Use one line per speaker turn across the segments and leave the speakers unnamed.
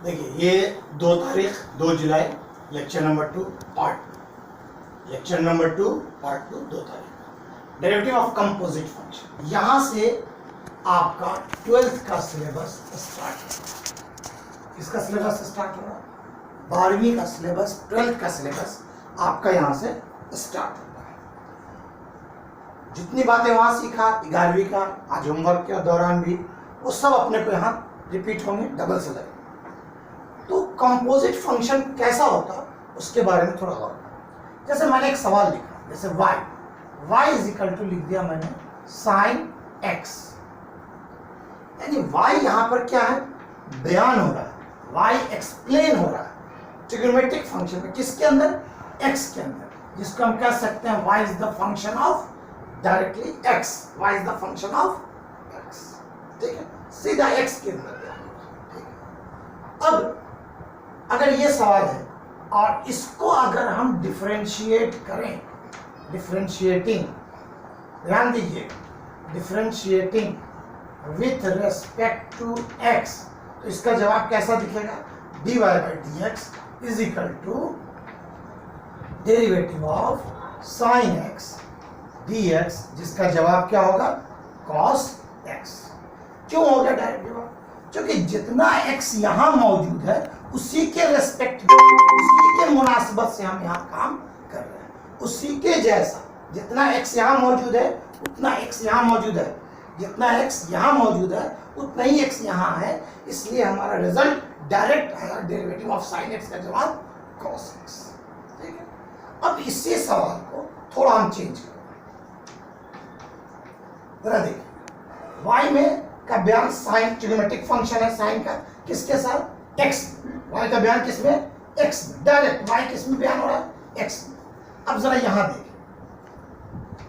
देखिए ये 2 तारीख 2 जुलाई lecture number 2 lecture number 2 part 2 2 तारीख डेरिवेटिव ऑफ कंपोजिट फंक्शन। यहाँ से आपका 12th का सिलेबस स्टार्ट होगा। किसका सिलेबस स्टार्ट होगा? 12वीं का सिलेबस, 12th का सिलेबस आपका यहाँ से स्टार्ट होगा। जितनी बातें वहाँ सीखा 11वीं का आज होमवर्क के दौरान भी, वो सब अपने को यहाँ रिपीट होंगे, डबल से लगे। तो कंपोजिट फंक्शन कैसा होता उसके बारे में थोड़ा और। जैसे मैंने एक सवाल लिखा, जैसे y इज इक्वल टू लिख दिया मैंने साइन x, यानी y यहाँ पर क्या है? बयान हो रहा है, y एक्सप्लेन हो रहा है ट्रिग्नोमेट्रिक फंक्शन में। किसके अंदर? x के अंदर, जिसको हम कह सकते हैं y is the function of directly x, y is the function of x। ठीक है, सीधा x के अंदर। अब अगर ये सवाल है और इसको अगर हम डिफरेंशिएट करें, डिफरेंशिएटिंग, ध्यान दीजिए, differentiating with respect to x, तो इसका जवाब कैसा दिखेगा? dy by d x is equal to derivative of sine x dx, जिसका जवाब क्या होगा? cos x। क्यों होगा डेरिवेटिव ऑफ? क्योंकि जितना x यहाँ मौजूद है उसी के रेस्पेक्ट में, उसी के मुनासिबत से हम यहाँ काम कर रहे हैं, उसी के जैसा। जितना x यहाँ मौजूद है उतना x यहाँ मौजूद है, जितना x यहाँ मौजूद है उतना ही x यहाँ है, इसलिए हमारा रिजल्ट डायरेक्ट आएगा डेरिवेटिव ऑफ साइन x का जवाब cos x। ठीक है, अब इसी सवाल को थोड़ा हम चेंज करें। देखिए y में का बयान साइन ट्रिग्नोमेट्रिक फंक्शन है, साइन का किसके साथ? x। y का बयान किसमें? x में। डायरेक्ट y किसमें बयान हो रहा है? x में। अब जरा यहां देखिए,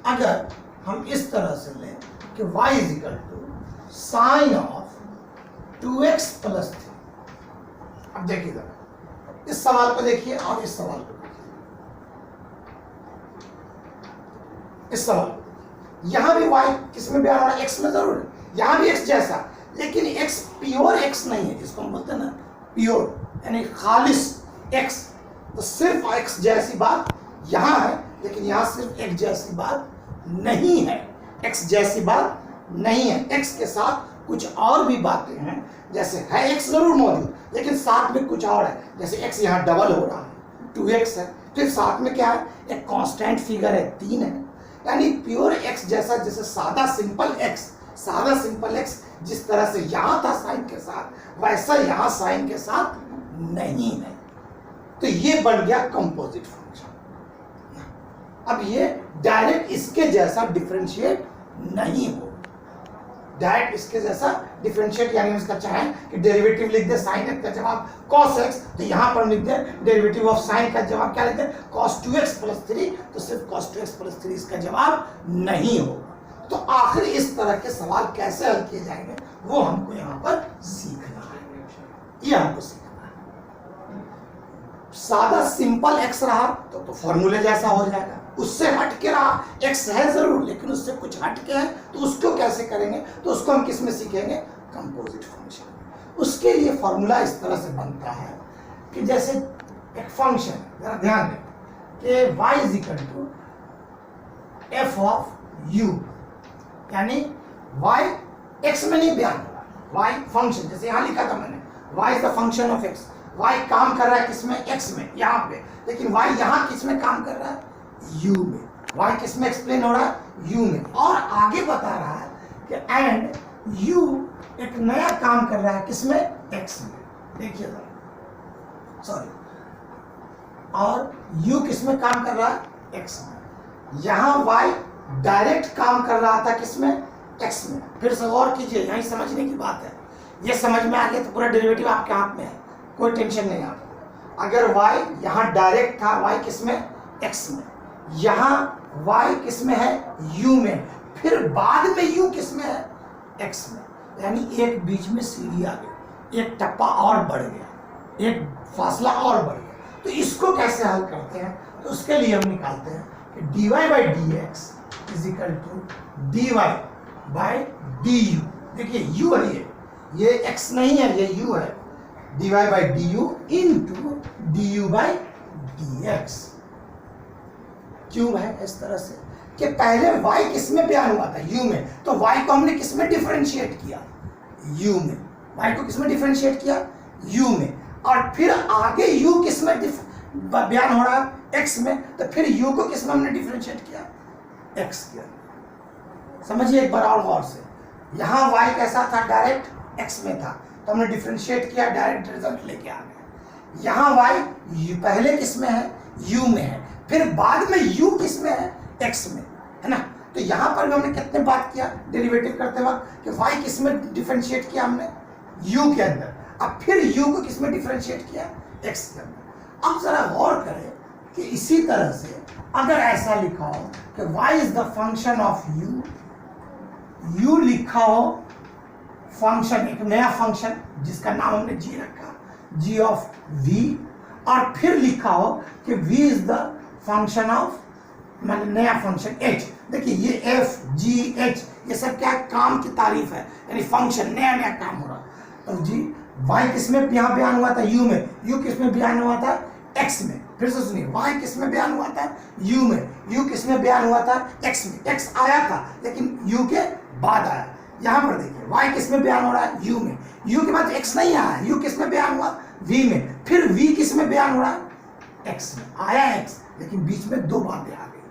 अगर हम इस तरह से लें कि y is equal to sine of 2x plus 3। अब देखिए जरा इस सवाल को देखिए और इस सवाल को देखिए, इस सवाल यहां भी y किसमें बयान हो रहा है? x में जरूर है, यहां भी x जैसा, लेकिन x प्योर x नहीं है, जिसको हम बोलते हैं ना प्योर, यानी खालिस x। तो सिर्फ x जैसी बात यहां है, लेकिन यहां सिर्फ x जैसी बात नहीं है, x जैसी बात नहीं है। x के साथ कुछ और भी बातें हैं, जैसे है x जरूर मौजूद, लेकिन साथ में कुछ और है। जैसे x यहाँ डबल हो रहा है, 2x है, फिर साथ में क्या है? एक कांस्टेंट फिगर है, 3 है। यानी प्योर x जैसा, जैसे सादा सिंपल x, सादा सिंपल x जिस तरह से यहां था साइन के साथ, वैसा यहां साइन के साथ नहीं है। तो ये बन गया कंपोजिट फंक्शन। अब ये डायरेक्ट इसके जैसा डिफरेंशिएट नहीं हो, डायरेक्ट इसके जैसा डिफरेंशिएट, यानी इसका चाहे कि डेरिवेटिव लिख दे साइन x का जवाब cos x, तो यहां पर लिख दे डेरिवेटिव ऑफ साइन का जवाब क्या लिख दे? cos 2x प्लस 3, तो सिर्फ cos 2x प्लस 3 इसका जवाब नहीं होगा। तो आखिर इस तरह के सवाल कैसे हल किए जाएंगे वो हमको यहाँ पर सीखना है, ये हमको सीखना है। सादा सिंपल x रहा तो फॉर्मूले जैसा हो जाएगा, उससे हट के रहा x है जरूर, लेकिन उससे कुछ हट के है, तो उसको कैसे करेंगे? तो उसको हम किस में सीखेंगे? Composite function. उसके लिए फॉर्मूला इस तरह से बनता है कि जैसे एक फंक्शन, जरा ध्यान दें कि y is equal to f of u, यानी y x में नहीं बयान हो रहा, y फंक्शन, जैसे यहाँ लिखा था मैंने y is the function of x, y काम कर रहा है किसमें? x में, यहाँ पे, लेकिन y यहाँ किस में काम कर रहा है? u में। y किस में एक्सप्लेन हो रहा है? u में। और आगे बता रहा है कि एंड u एक नया काम कर रहा है किसमें? x में। देखिए जरा, सॉरी, और u किस में काम कर रहा है? x में। यहाँ y डायरेक्ट काम कर रहा था किसमें? x में। फिर से गौर कीजिए, यही समझने की बात है। ये समझ में आ गया तो पूरा डेरिवेटिव आपके हाथ में है, कोई टेंशन नहीं आपको। अगर y यहाँ डायरेक्ट था, y किसमें? x में, यहाँ y किसमें है? u में, फिर बाद में u किसमें है? x में। यानी एक बीच में सीढ़ी आ गई, एक टप्पा और बढ़ गया, एक फासला और बढ़ गया। तो इसको कैसे हल करते हैं? तो उसके लिए हम निकालते हैं कि dy by d x is equal to dy by d u. देखिए u है, ये x नहीं है, ये u है, dy by du into du by dx। क्यों है इस तरह से कि पहले y किस में बयान हुआ था, u में, तो y को हमने किस में डिफरेंशिएट किया, u में। y को किस में डिफरेंशिएट किया, u में, और फिर आगे u किस में बयान हो रहा है, x में, तो फिर u को किस में हमने डिफरेंशिएट किया, x किया। समझिए एक बार और गौर से, यहाँ y कैसा था, डायरेक्ट x में था, तो हमने डिफरेंशिएट किया, डायरेक्ट रिजल्ट लेके आ गए। यहाँ y पहले किस में है, u में है, फिर बाद में u किस में है, x में, है ना। तो यहाँ पर भी हमने कितने बात किया डेरिवेटिव करते वक्त कि y किस में डिफरेंशिएट किया हमने, u के अंदर, अब फिर u को किस में डिफरेंशिएट किया, x के अंदर। अब जरा गौर करें कि इसी तरह से अगर ऐसा लिखा हो कि y is the function of u लिखा हो फंक्शन, एक नया फंक्शन जिसका नाम हमने g रखा, g ऑफ v, और फिर लिखा हो कि v is the function of, मतलब नया फंक्शन h। देखिए ये f g h ये सब क्या काम की तारीफ है, यानी फंक्शन नया नया काम हो रहा। तो जी y किस में यहाँ बयान हुआ था, u में, u किस में बयान हुआ था, x में। फिर से सुनिए, y किस में बयान हुआ था, u में, u किस में बयान हुआ था, x में। x आया था लेकिन u के बाद आया। यहाँ पर देखिए y किस में बयान हो रहा है, u में, u के बाद x नहीं आया, u किस में बयान हुआ, v में, फिर v किस में बयान हो रहा है, x में। आया x लेकिन बीच में दो बातें आ गई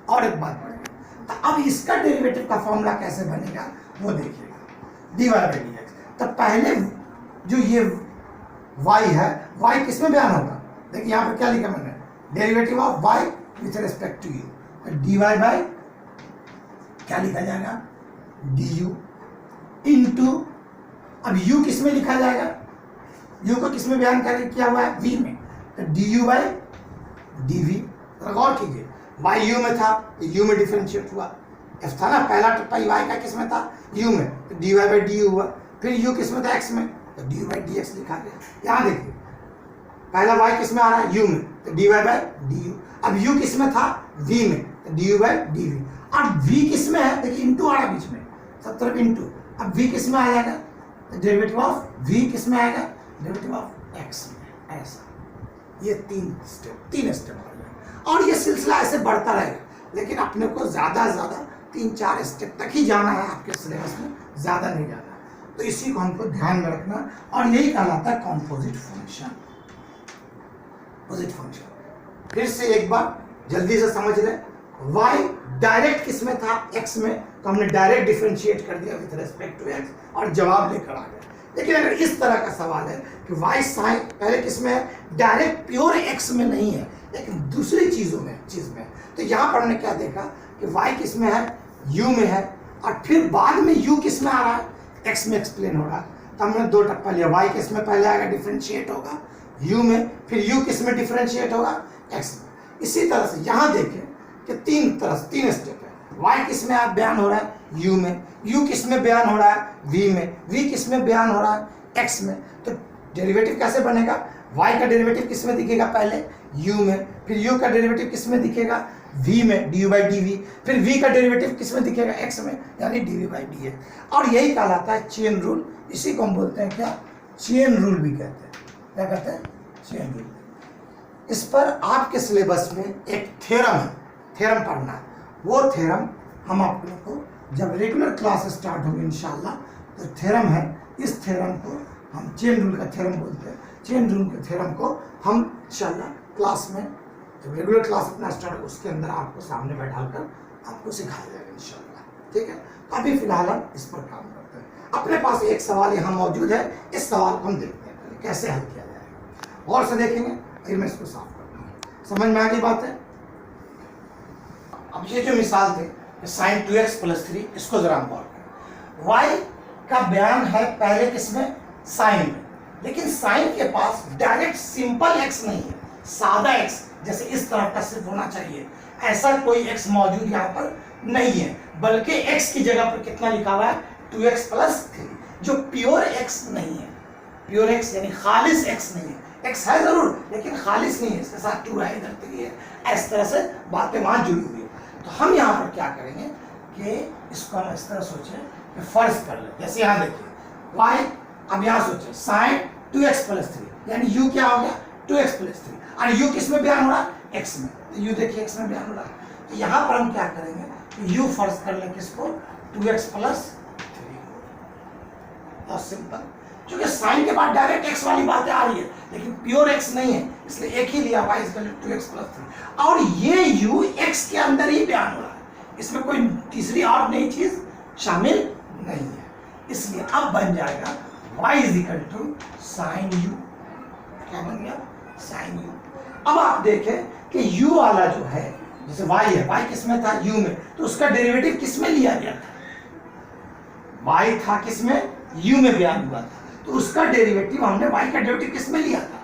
और एक बात बढ़ गई। तो अब इसका डेरिवेटिव का फॉर्मूला कैसे बनेगा वो देखिएगा, dy by dx। तो पहले जो ये y है, y किस में बयान होगा, देखिए यहाँ पे क्या लिखा मैंने, derivative of y with respect to u, तो dy बाय क्या लिखा जाएगा, du इनटू, अब u किस में लिखा जाएगा, u को किस में बयान किया हुआ है, v में, तो du बाय dv। गौर कीजिए, y u में था तो u में डिफरेंशिएट हुआ, f था ना पहला टप्पा y का किस में था, u में, तो dy बाय du हुआ, फिर u किस में था, x में, तो du बाय dx लिखा गया। यहाँ देखिए पहला y किस में आ रहा है, u में, तो dy बाय du। अब u किस में था, v में, तो du बाय dv। अब v किस में है, देखिए इंटू आ रहा बीच में, सब तरफ इंटू। अब v किस में आ जाएगा, तो डेरिवेटिव ऑफ v किस में आएगा, डेरिवेटिव ऑफ x में। ऐसा ये तीन स्टेप आ गए और ये सिलसिला ऐसे बढ़ता रहेगा, लेकिन अपने को ज़्यादा से ज़्यादा 3-4 स्टेप तक ही जाना है आपके सिलेबस में, ज़्यादा नहीं जाना। तो इसी को हमको ध्यान में रखना, और यही कहलाता है कॉम्पोजिट फंक्शन। फिर से एक बार जल्दी से समझ लें, y डायरेक्ट किस में था, x में, तो हमने डायरेक्ट डिफरेंशिएट कर दिया विद रिस्पेक्ट टू x और जवाब लेकर आ गए। लेकिन अगर इस तरह का सवाल है कि y साइन पहले किस में है, डायरेक्ट प्योर x में नहीं है, लेकिन दूसरी चीज में, तो यहाँ पर हमने क्या देखा कि y किस में है, u में है, और फिर बाद में u किस में आ रहा है, x में एक्सप्लेन हो रहा है। तो हमने दो टप्पा लिया, y किस में पहले आएगा, डिफरेंशिएट होगा u में, फिर u किस में डिफरेंशिएट होगा, x में। इसी तरह से यहाँ देखें कि तीन स्टेप है, y किस में आप बयान हो रहा है, u में, u किस में बयान हो रहा है, v में, v किस में बयान हो रहा है, x में। तो डेरिवेटिव कैसे बनेगा, y का डेरिवेटिव किस में दिखेगा, पहले u में, फिर u का डेरिवेटिव किस में दिखेगा, v में, du by dv, फिर v का डेरिवेटिव किस में दिखेगा, x में, यानी dv by dx। और यही कहलाता है चेन रूल। इसी को हम बोलते हैं क्या, चेन रूल भी कहते हैं। क्या कहते हैं, चेन रूल। इस पर आपके सिलेबस में एक थ्योरम है, थ्योरम पढ़ना है। वो थ्योरम हम आप लोगों को जब रेगुलर क्लास स्टार्ट होगी इंशाल्लाह, तो थ्योरम है, इस थ्योरम को हम चेन रूल का थ्योरम बोलते हैं। चेन रूल के थ्योरम को हम इंशाल्लाह क्लास में, जब रेगुलर क्लास अपना स्टार्ट, उसके अंदर आपको सामने बैठाकर आपको सिखाया जाएगा इंशाल्लाह। ठीक है, तो अभी फिलहाल हम इस पर काम करते हैं। अपने पास एक सवाल यहाँ मौजूद है, इस सवाल को हम देखते हैं कैसे हल किया जाएगा, और से देखेंगे। फिर मैं इसको साफ करता हूँ, समझ में आ गई बात है। अब ये जो मिसाल थे sin 2x + 3, इसको जरा हम गौर करें। y का बयान है पहले किसमें, साइन में, लेकिन साइन के पास डायरेक्ट सिंपल x नहीं है, सादा x, जैसे इस तरह का सिर्फ होना चाहिए, ऐसा कोई x मौजूद यहाँ पर नहीं है, बल्कि x की जगह पर कितना लिखा हुआ है, 2x + 3, जो प्योर x नहीं है। प्योर x यानी खालिस x नहीं है, x है जरूर लेकिन खालिस नहीं है, इसके साथ 2 है, इधर 3 है, इस तरह से बातें वहां जुड़ी हुई है। तो हम यहाँ पर क्या करेंगे कि इसको हम इस तरह सोचें कि फर्ज कर ले, जैसे यहाँ देखिए y, अब यहाँ सोचें sin 2x प्लस 3, यानी u क्या हो गया 2x प्लस 3। और u किस में बयान हो रहा है x में, तो u देखिए x में बयान हो रहा है। तो यहाँ पर हम क्या करेंगे, u फर्ज कर लें किसको 2x प्लस 3। बहुत सिंपल, क्योंकि साइन के बाद डायरेक्ट x वाली बातें आ रही है, लेकिन प्योर x नहीं है, इसलिए एक ही लिया y is equal to 2x plus 3। और ये u x के अंदर ही बयान हो रहा है, इसमें कोई तीसरी और नई चीज शामिल नहीं है, इसलिए अब बन जाएगा y is equal to sine u। क्या बन गया साइन u। अब आप देखें कि u वाला जो है, जैसे y है, y किस में था u में, तो उसका डेरिवेटिव किस में लिया गया था, y था किस में u में बयान हुआ था, तो उसका डेरिवेटिव हमने y का डेरिवेटिव किस में लिया था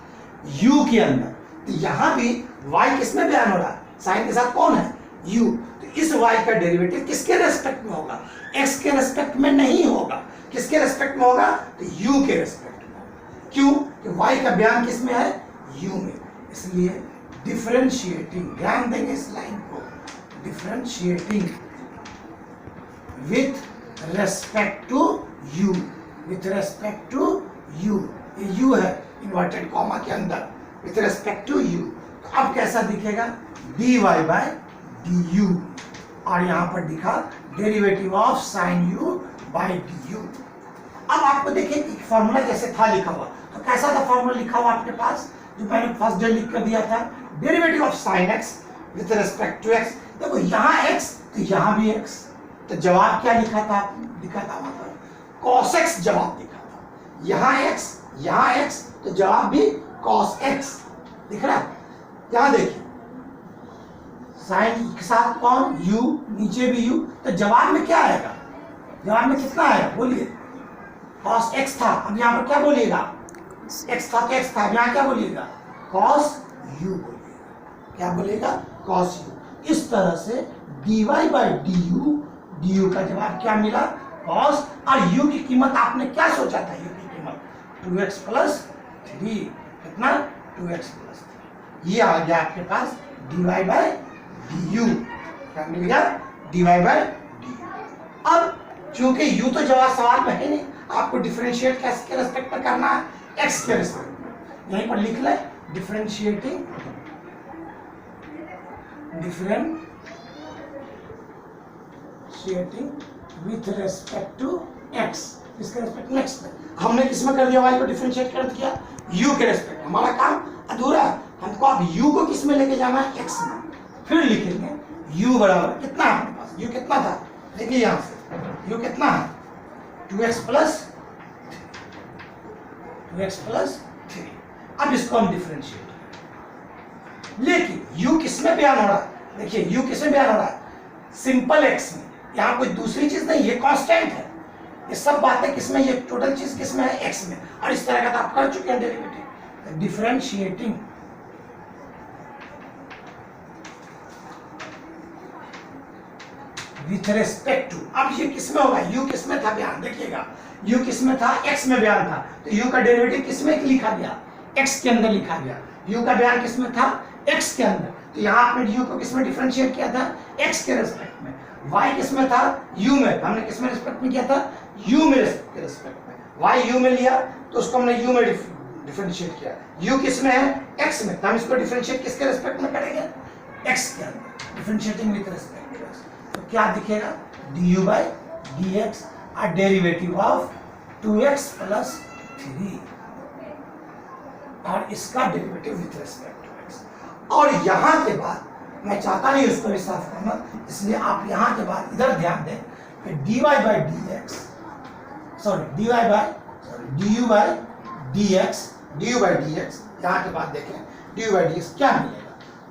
u के अंदर। तो यहाँ भी y किस में बयान हो रहा है, साइन के साथ कौन है u, तो इस y का डेरिवेटिव किसके रेस्पेक्ट में होगा, x के रेस्पेक्ट में नहीं होगा, किसके रेस्पेक्ट में होगा, तो u के रेस्पेक्ट में होगा। क्यों, कि y का बयान किस में है u में, इसलिए डिफरेंशिएटिंग, ध्यान देंगे इस लाइन को, differentiating with respect to u, with respect to u, ये u है इन्वर्टेड कॉमा के अंदर, विथ रेस्पेक्ट टू u। तो अब कैसा दिखेगा dy बाय du, और यहाँ पर दिखा derivative of sine u by du। अब आपको देखिए फॉर्मूला जैसे था लिखा हुआ, तो कैसा था फॉर्मूला लिखा हुआ आपके पास, जो मैंने फर्स्ट डे लिख कर दिया था, derivative of sine x with respect to x। देखो यहाँ x तो यहाँ भी x, तो जवाब क्या लिखा था, लिखा था वहां पर cos x जवाब लिखा था, यहाँ x तो जवाब भी cos x दिख रहा है। यहाँ देखिए साइन के साथ कौन u, नीचे भी u, तो जवाब में क्या आएगा, जवाब में कितना आएगा बोलिए, cos x था, अब यहाँ पर क्या बोलिएगा x था तो x था, अब यहाँ क्या बोलिएगा cos u बोलिएगा, क्या बोलेगा cos u। इस तरह से dy बाई du का जवाब क्या मिला cos, और u की कीमत आपने क्या सोचा था, u की कीमत 2x प्लस 3, कितना 2x प्लस 3, ये आ गया आपके पास dy बाई du, क्या मिल गया dy बाई du। अब चूंकि u तो जवाब सवाल में है नहीं, आपको डिफरेंशिएट किसके रेस्पेक्ट में करना है, x के रेस्पेक्ट में, यहीं पर लिख ले differentiating with respect to x, इसके रेस्पेक्ट में x में, हमने किसमें कर दिया y को डिफरेंशिएट कर दिया u के रेस्पेक्ट, हमारा काम अधूरा है, हमको अब u को किस में लेके जाना है x में। फिर लिखेंगे u बराबर कितना है हमारे पास, u कितना था, देखिए यहाँ से u कितना है 2x प्लस 3। अब इसको हम डिफरेंशिएट, लेकिन u किसमें बयान हो रहा है, देखिए u किसमें बयान हो रहा है सिंपल x में, यहाँ कोई दूसरी चीज नहीं, ये कांस्टेंट है, ये सब बातें किसमें, ये टोटल चीज किसमें है x में, और इस तरह का तो आप कर चुके हैं derivative, differentiating with respect to, अब ये किसमें होगा, u किसमें था बयान, देखिएगा u किसमें था x में बयान था, तो u का डेरिवेटिव किसमें लिखा गया x के अंदर लिखा गया, u का बयान किसमें था x के अंदर, तो यहाँ आपने u को किसमें डिफरेंशिएट किया था x के रेस्पेक्ट में, y किसमें था u में, हमने किसमें रेस्पेक्ट में किया था u में रेस्पेक्ट में, y u में लिया तो उसको हमने u में डिफरेंशिएट किया, u किसमें है x में, तो हम इसको डिफरेंशिएट किसके रेस्पेक्ट में करेंगे x के अंदर, differentiating with respect to x, तो क्या दिखेगा du by dx, a derivative of 2x plus 3, और इसका derivative with respect to x। और यहाँ के बाद मैं चाहता नहीं उसको भी साफ करना, इसलिए आप यहाँ के बाद इधर ध्यान दें कि dy by dx, du by dx, यहाँ के बाद देखें du बाई dx क्या मिलेगा।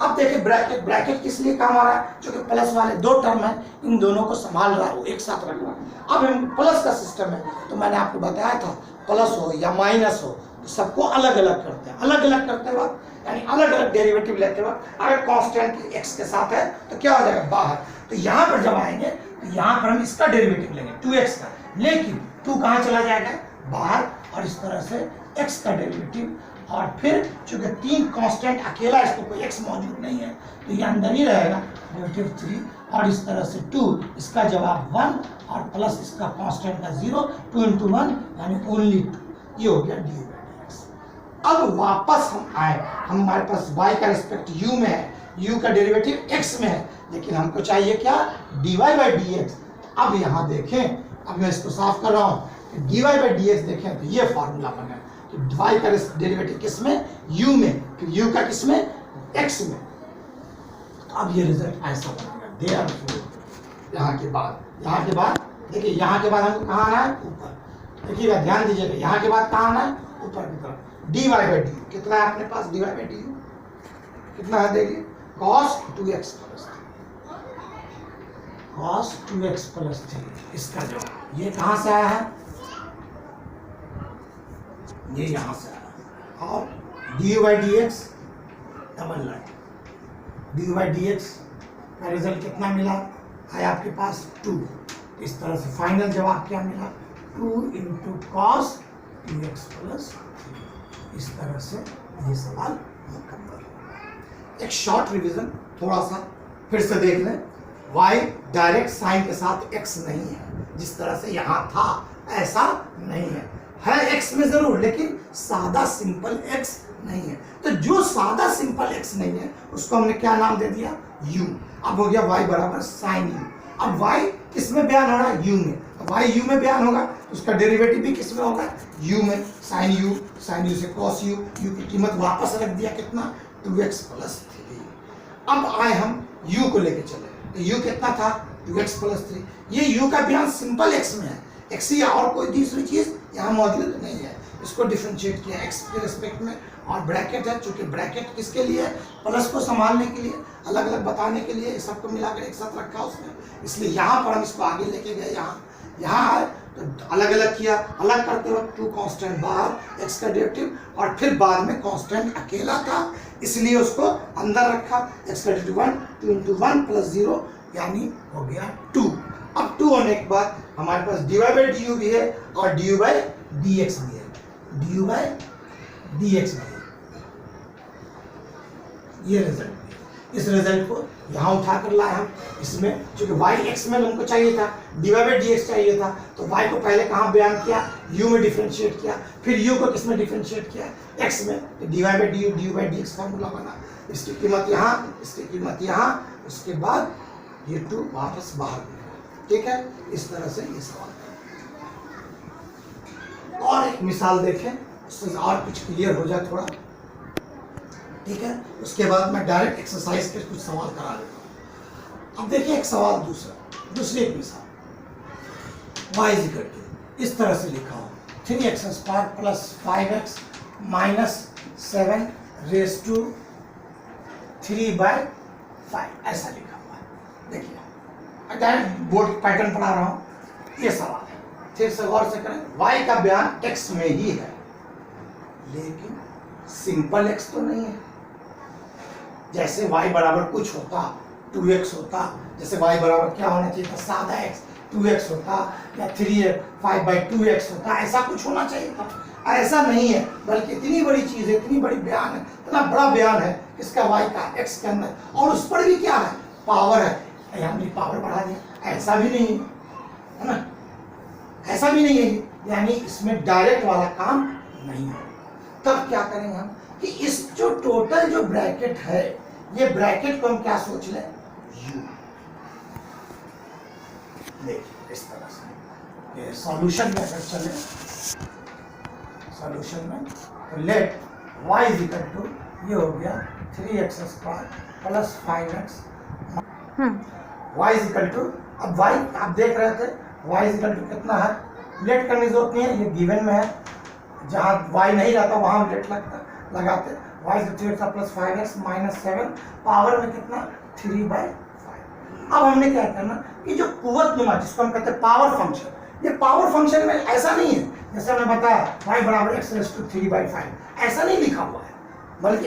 अब देखें ब्रैकेट किस लिए काम आ रहा है, क्योंकि प्लस वाले दो टर्म है, इन दोनों को संभाल रहा है, एक साथ रख रहा है। अब हम प्लस का सिस्टम है, तो मैंने आपको बताया था प्लस हो या माइनस हो तो सबको अलग अलग करते हैं, अलग अलग करते वक्त यानी अलग अलग डेरिवेटिव लेते वक्त अगर कांस्टेंट x के साथ है तो क्या हो जाएगा बाहर, तो यहाँ पर जब आएंगे तो यहाँ पर हम इसका डेरिवेटिव लेंगे 2x का, लेकिन 2 कहाँ चला जाएगा बाहर, और इस तरह से x का डेरिवेटिव, और फिर चूंकि 3 कांस्टेंट अकेला, इसको कोई x मौजूद नहीं है तो ये अंदर ही रहेगा डेरिवेटिव 3, और इस तरह से 2, इसका जवाब 1 और प्लस इसका कांस्टेंट का 0, 2 × 1 यानी ओनली 2, ये हो गया dy बाई dx। अब वापस हम आए, हमारे पास y का रिस्पेक्ट u में है, u का डेरिवेटिव x में है, लेकिन हमको चाहिए क्या, dy बाई डी एक्स। अब यहाँ देखें, अब मैं इसको साफ कर रहा हूँ, dy बाई डी एक्स देखें तो ये फॉर्मूला बना कि y का डेरिवेटिव किस में, u में, फिर u का किस में, x में। तो अब ये रिजल्ट ऐसा बनेगा, देयरफॉर यहाँ के बाद देखिए, यहाँ के बाद हमको कहाँ आना है, ऊपर। देखिएगा, ध्यान दीजिएगा, यहाँ के बाद कहाँ आना है, ऊपर की तरफ। dy बाई डी, कितना है अपने पास, dy बाई डी कितना है, देखिए cos 2x plus cos 2x plus 3, इसका जवाब ये कहाँ से आया है, ये यहाँ से आया। और dy by d x double line, dy by d x का रिजल्ट कितना मिला, आया आपके पास 2। इस तरह से फाइनल जवाब क्या मिला, 2 इंटू कॉस 2x प्लस 3। इस तरह से ये सवाल मुकम्मल। एक शॉर्ट रिवीजन थोड़ा सा फिर से देख लें, y डायरेक्ट साइन के साथ x नहीं है, जिस तरह से यहाँ था ऐसा नहीं है x में जरूर, लेकिन सादा सिंपल x नहीं है। तो जो सादा सिंपल x नहीं है उसको हमने क्या नाम दे दिया, u। अब हो गया y बराबर साइन u। अब y किस में बयान हो रहा है, u में। y u में बयान होगा तो उसका डेरिवेटिव भी किस में होगा, u में। साइन u से cos u, u की कीमत वापस रख दिया कितना, 2x प्लस 3। अब आए हम u को लेके चले, तो u कितना था, 2x प्लस 3। ये u का बयान सिंपल x में है, x या और कोई दूसरी चीज यहाँ मौजूद नहीं है। इसको डिफरेंशिएट किया x के रिस्पेक्ट में, और ब्रैकेट है, चूंकि ब्रैकेट किसके लिए है, प्लस को संभालने के लिए, अलग अलग बताने के लिए, सबको मिलाकर एक साथ रखा उसने, इसलिए यहाँ पर हम इसको आगे लेके गए। यहाँ आए तो अलग अलग किया, अलग करते वक्त 2 कांस्टेंट बाहर, x का डेरिवेटिव, और फिर बाद में कांस्टेंट अकेला था इसलिए उसको अंदर रखा, x का डेरिवेटिव 1, 2 इंटू 1 प्लस 0 यानी हो गया 2। अब 2 होने के बाद हमारे पास dy बाई डी भी है और du बाई डी एक्स भी है, du बाई डी एक्स भी है। ये रिजल्ट, इस रिजल्ट को यहाँ उठा कर लाए हम, इसमें चूंकि y x में हमको चाहिए था, dy बाई डी एक्स चाहिए था, तो y को पहले कहाँ बयान किया, u में डिफरेंशिएट किया, फिर u को किस में डिफरेंशिएट किया, x में। तो dy by D, du by d x formula बना, इसकी कीमत यहाँ, इसकी कीमत यहाँ, उसके बाद ये 2 वापस बाहर निकला। ठीक है, इस तरह से ये सवाल। और एक मिसाल देखें, उससे और कुछ क्लियर हो जाए थोड़ा। ठीक है, उसके बाद मैं डायरेक्ट एक्सरसाइज के कुछ सवाल करा लेता हूँ। अब देखिए एक सवाल दूसरी एक मिसाल, y इज इक्वल टू, इस तरह से लिखा हो 3x square plus 5x minus 7 raise to 3/5, ऐसा लिखा हुआ है। देखिए डायरेक्ट बोर्ड पैटर्न पढ़ा रहा हूँ, ये सवाल है, फिर से गौर से करें। y का बयान x में ही है, लेकिन सिंपल x तो नहीं है। जैसे y बराबर कुछ होता, 2x होता, जैसे y बराबर क्या होना चाहिए था, सादा x, 2x होता, या 5/2x होता, ऐसा कुछ होना चाहिए था। ऐसा नहीं है, बल्कि इतनी बड़ी चीज है, इतनी बड़ी बयान है, इतना बड़ा बयान है किसका, y का, x के अंदर, और उस पर भी क्या है, पावर है। हमने पावर बढ़ा दिया, ऐसा भी नहीं है ना, ऐसा भी नहीं है, यानी इसमें डायरेक्ट वाला काम नहीं है। तब क्या करेंगे हम कि इस जो टोटल जो ब्रैकेट है, ये ब्रैकेट को हम क्या सोच लें, u। देखिए इस तरह से ये सॉल्यूशन में अगर चले, सॉल्यूशन में तो let y is equal to, ये हो गया 3x square plus 5x, y is equal to, अब y आप देख रहे थे, y इज इक्वल टू कितना है, लेट करने की जरूरत नहीं है, ये गिवन में है, जहाँ y नहीं रहता वहाँ लेट लगाते, y is 3x plus 5x minus 7, power में कितना, 3/5। अब हमने क्या करना कि जो कुव्वत नुमा, जिसको हम कहते हैं पावर फंक्शन, ये पावर फंक्शन में ऐसा नहीं है जैसे हमने बताया y बराबर x रेज़ टू 3/5, ऐसा नहीं लिखा हुआ है, बल्कि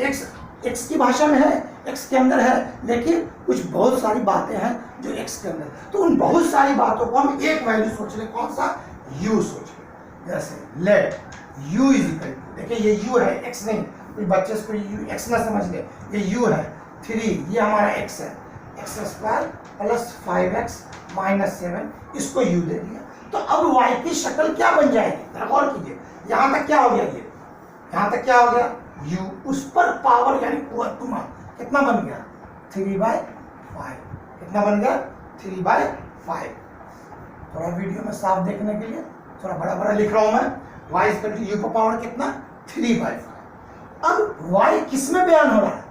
x की भाषा में है, x के अंदर है, लेकिन कुछ बहुत सारी बातें हैं जो x के अंदर, तो उन बहुत सारी बातों को हम एक वैल्यू सोच लें, कौन सा, u सोच लें। जैसे let u is equal to, देखिए ये u है, x नहीं, कुछ बच्चे इसको x ना समझ ले, ये u है 3, ये हमारा x है, x square plus 5x minus 7, इसको u दे दिया। तो अब y की शक्ल क्या बन जाएगी, गौर कीजिए, यहाँ तक क्या हो गया, यहाँ तक क्या हो गया u, उस पर पावर यानी कुवत्तुमा कितना बन गया 3/5। कितना बन गया 3/5। थोड़ा वीडियो में साफ देखने के लिए थोड़ा बड़ा बड़ा लिख रहा हूं मैं, y is equal to u पर पावर कितना 3/5। अब y किस में बयान हो रहा है,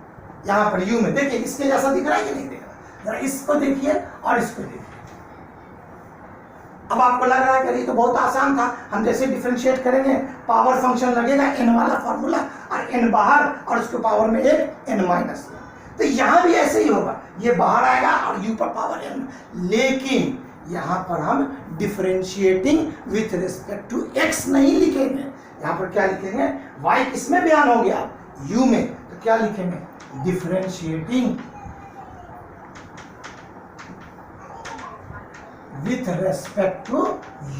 यहाँ पर u में। देखिए इसके जैसा दिख रहा है कि नहीं दिख रहा, जरा इसको देखिए और इसको देखिए। अब आपको लग रहा है कि ये तो बहुत आसान था, हम जैसे डिफरेंशिएट करेंगे पावर फंक्शन लगेगा n वाला फॉर्मूला और n बाहर और उसके पावर में एक n-1। तो यहाँ भी ऐसे ही होगा, ये बाहर आएगा और u पर पावर n, लेकिन यहाँ पर हम differentiating with respect to x नहीं लिखेंगे। यहाँ पर क्या लिखेंगे, y किस में बयान हो गया u में, तो क्या लिखेंगे differentiating with respect to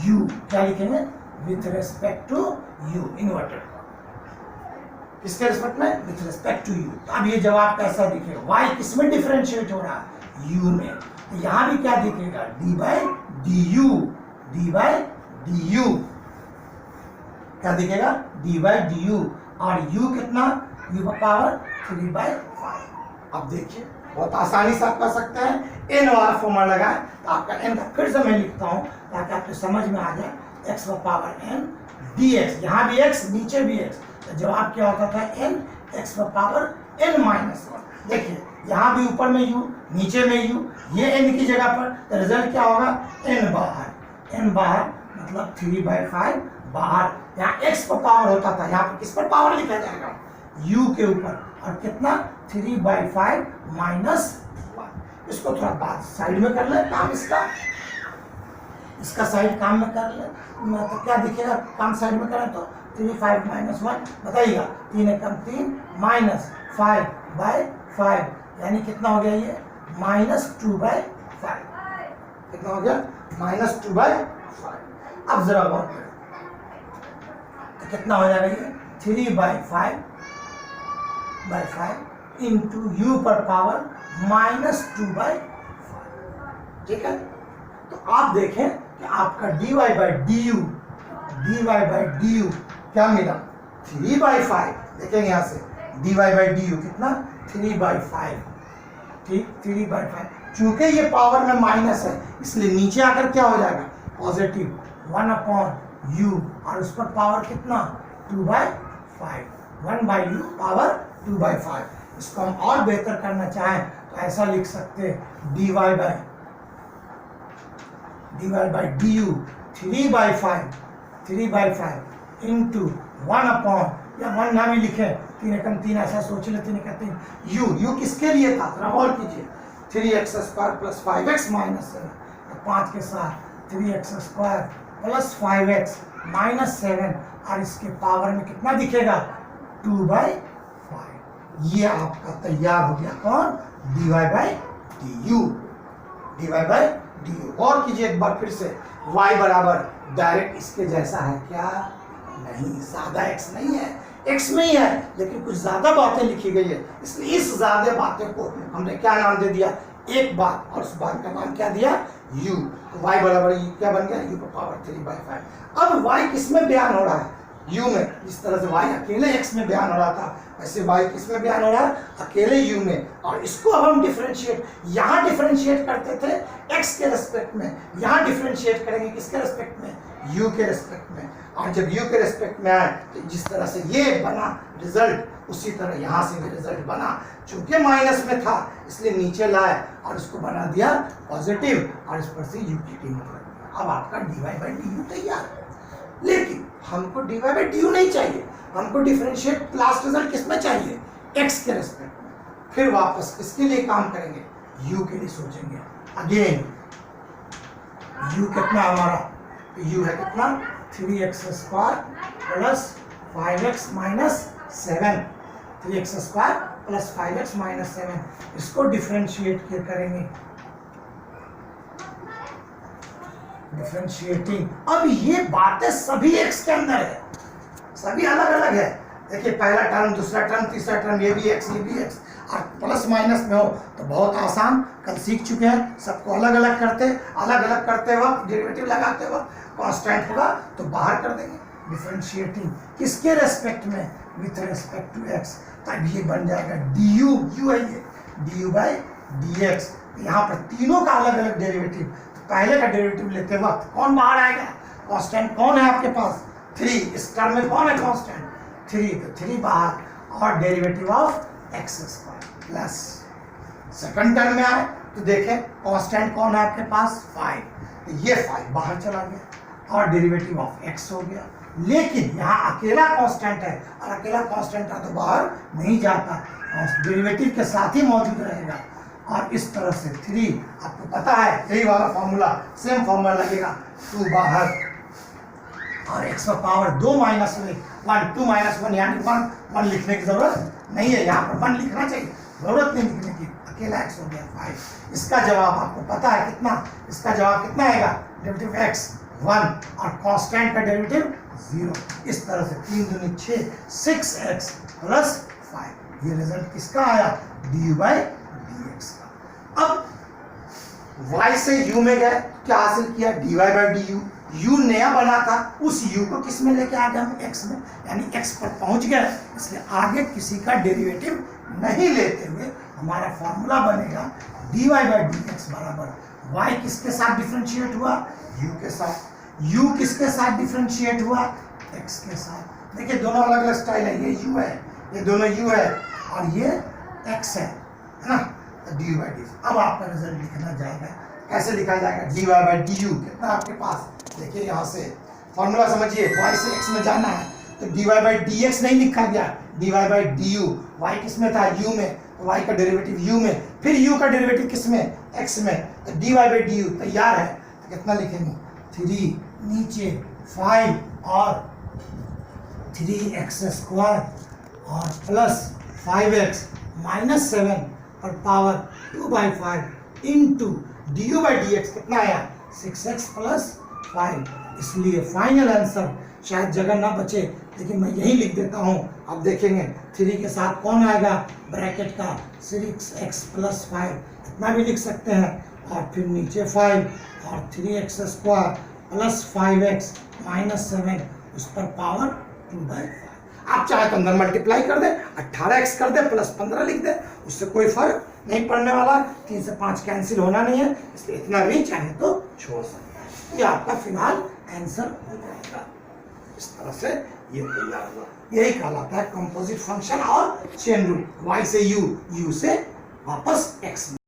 u। क्या लिखेंगे with respect to u, inverted. किसके रिस्पेक्ट में, विथ रेस्पेक्ट टू u। अब ये जवाब कैसा दिखेगा, y किस में डिफरेंशिएट हो रहा है u में, तो यहाँ भी क्या दिखेगा d/du, d/du क्या दिखेगा d/du, और u कितना u का पावर 3/5। अब देखिए बहुत आसानी से आप कर सकते हैं, n वाला फॉर्मूला लगाए तो आपका n का फिर से मैं लिखता हूँ ताकि आपको समझ में आ जाए, x का पावर n dx, यहाँ भी x नीचे भी x, तो जवाब क्या होता था n x का पावर n-1। देखिए यहाँ भी ऊपर में u नीचे में u, ये n की जगह पर, तो रिजल्ट क्या होगा n बाहर, n बाहर मतलब 3/5 बाहर। यहाँ x पर पावर होता था, यहाँ पर किस पर पावर लिखा जाएगा u के ऊपर, और कितना 3/5 -1। इसको थोड़ा बाद साइड में कर ले काम, इसका साइड काम में कर ले, तो क्या दिखेगा काम साइड में करें तो 3/5 -1 बताइएगा, 3 एकम 3 -5/5 यानी कितना हो गया ये -2/5। कितना हो गया -2/5। अब जरा गौर करें तो कितना हो जाएगा ये 3/5 इंटू u पर पावर -2/5। ठीक है, तो आप देखें कि आपका dy/du क्या मिला 3/5। देखेंगे यहाँ से dy/du कितना 3/5, ठीक 3/5। चूंकि ये पावर में माइनस है इसलिए नीचे आकर क्या हो जाएगा पॉजिटिव 1/u, और उस पर पावर कितना 2/5, 1/u पावर 2/5। इसको हम और बेहतर करना चाहें तो ऐसा लिख सकते हैं dy/du 3/5 इंटू 1 या 1 ना भी लिखे 3 एकम 3 ऐसा सोच ले, 3 एकम 3 u किसके लिए था गौर कीजिए 3x² + 5x - 7, 5 के साथ 3x² + 5x - 7, और इसके पावर में कितना दिखेगा 2/5। ये आपका तैयार हो गया कौन dy/du। और कीजिए एक बार फिर से, y बराबर डायरेक्ट इसके जैसा है क्या, नहीं, ज्यादा x नहीं है, x में ही है लेकिन कुछ ज्यादा बातें लिखी गई है, इसलिए इस ज्यादा बातें को हमने क्या नाम दे दिया एक बात, और उस बात का नाम क्या दिया u। तो y बराबर क्या बन गया u का पावर 3/5। अब y किस में बयान हो रहा है u में, जिस तरह से y अकेले x में बयान हो रहा था वैसे y किस में बयान हो रहा है अकेले u में। और इसको अब हम डिफरेंशिएट, यहाँ डिफरेंशिएट करते थे x के रेस्पेक्ट में, यहाँ डिफरेंशिएट करेंगे किसके रेस्पेक्ट में u के रेस्पेक्ट में। और जब u के रेस्पेक्ट में आए तो जिस तरह से ये बना रिजल्ट उसी तरह यहाँ से भी रिजल्ट बना, चूंकि माइनस में था इसलिए नीचे लाए और उसको बना दिया पॉजिटिव, और इस पर से u की कीमत रख दिया। अब आपका dy/du तैयार है, लेकिन हमको dy/du नहीं चाहिए, हमको डिफरेंशिएट लास्ट रिजल्ट किस में चाहिए x के रेस्पेक्ट में। फिर वापस किसके लिए काम करेंगे u के लिए सोचेंगे। अगेन u कितना हमारा, u है कितना 3x² + 5x - 7, 3x² + 5x - 7, इसको डिफरेंशिएट करेंगे, डिफरेंशिएटिंग। अब ये बातें सभी x के अंदर है, सभी अलग अलग है। देखिए पहला टर्म, दूसरा टर्म, तीसरा टर्म, ये भी x, ये भी x, और प्लस माइनस में हो तो बहुत आसान, कल सीख चुके हैं। सबको अलग अलग करते वक्त डेरिवेटिव लगाते वक्त कांस्टेंट होगा तो बाहर कर देंगे। डिफरेंशिएटिंग किसके रेस्पेक्ट में विथ रेस्पेक्ट टू एक्स, तब ये बन जाएगा डी यू है ये D you by d x. यहाँ पर तीनों का अलग अलग डेरिवेटिव, पहले का डेरिवेटिव लेते वक्त कौन बाहर आएगा, कांस्टेंट कौन है आपके पास 3, इस टर्म में कौन है कांस्टेंट 3, तो 3 बाहर और derivative of x square plus second term में आए तो देखें कांस्टेंट कौन है आपके पास 5, तो ये 5 बाहर चला गया और डेरिवेटिव ऑफ एक्स हो गया। लेकिन यहाँ अकेला कांस्टेंट है और अकेला कांस्टेंट है तो बाहर नहीं जाता, डेरिवेटिव के साथ ही मौजूद रहेगा। और इस तरह से 3 आपको पता है यही वाला फॉर्मूला, सेम फॉर्मूला लगेगा 2 बाहर और x पर पावर 2 माइनस 1 2 माइनस 1 यानी 1 लिखने की जरूरत नहीं है, यहाँ पर 1 लिखना चाहिए, जरूरत नहीं लिखने की, अकेला x हो गया 5। इसका जवाब आपको पता है कितना, इसका जवाब कितना आएगा, डेरिवेटिव x 1 और कांस्टेंट का डेरिवेटिव 0। इस तरह से 3 दूनी 6 6x प्लस 5, ये रिजल्ट किसका आया, D you by d x का। अब y से u में गए, क्या हासिल किया, dy by d you, u नया बना था, उस u को किस में लेके आ गए हम x में, यानी x पर पहुंच गए, इसलिए आगे किसी का डेरिवेटिव नहीं लेते हुए हमारा फॉर्मूला बनेगा dy बाई डी एक्स बराबर y किसके साथ डिफरेंशिएट हुआ, u के साथ, u किसके साथ डिफरेंशिएट हुआ, x के साथ। देखिए दोनों अलग अलग स्टाइल है, ये u है, ये दोनों u है और ये x है ना, तो dy बाई डी। अब आपका रिजल्ट लिखना जाएगा, कैसे लिखा जाएगा, dy बाई डी यू कितना आपके पास, देखिए यहाँ से फॉर्मूला समझिए, y से x में जाना है तो dy बाई डी एक्स नहीं लिखा गया, dy by d you, y किस में था, u में, तो y का डेरिवेटिव u में, फिर u का डेरिवेटिव किस में, x में, तो dy बाई डी यू तैयार है, तो कितना लिखेंगे 3 नीचे 5 और 3x स्क्वायर और प्लस 5x माइनस 7 और power 2/5 into D you by d x कितना आया 6x प्लस 5। इसलिए फाइनल आंसर, शायद जगह ना बचे लेकिन मैं यही लिख देता हूँ, अब देखेंगे 3 के साथ कौन आएगा ब्रैकेट का 6x प्लस 5, इतना भी लिख सकते हैं और फिर नीचे 5 और 3x square plus 5x minus 7 उस पर पावर 2/5। आप चाहे तो अंदर मल्टीप्लाई कर दे, 18x कर दे प्लस 15 लिख दे, उससे कोई फर्क नहीं पड़ने वाला, 3 से 5 कैंसिल होना नहीं है, इसलिए इतना भी चाहे तो छोड़ सकते हैं। ये आपका फिलहाल आंसर हो जाएगा। इस तरह से ये तैयार हुआ, यही कहलाता है कंपोजिट फंक्शन और चेन रूल, y से u, u से वापस x।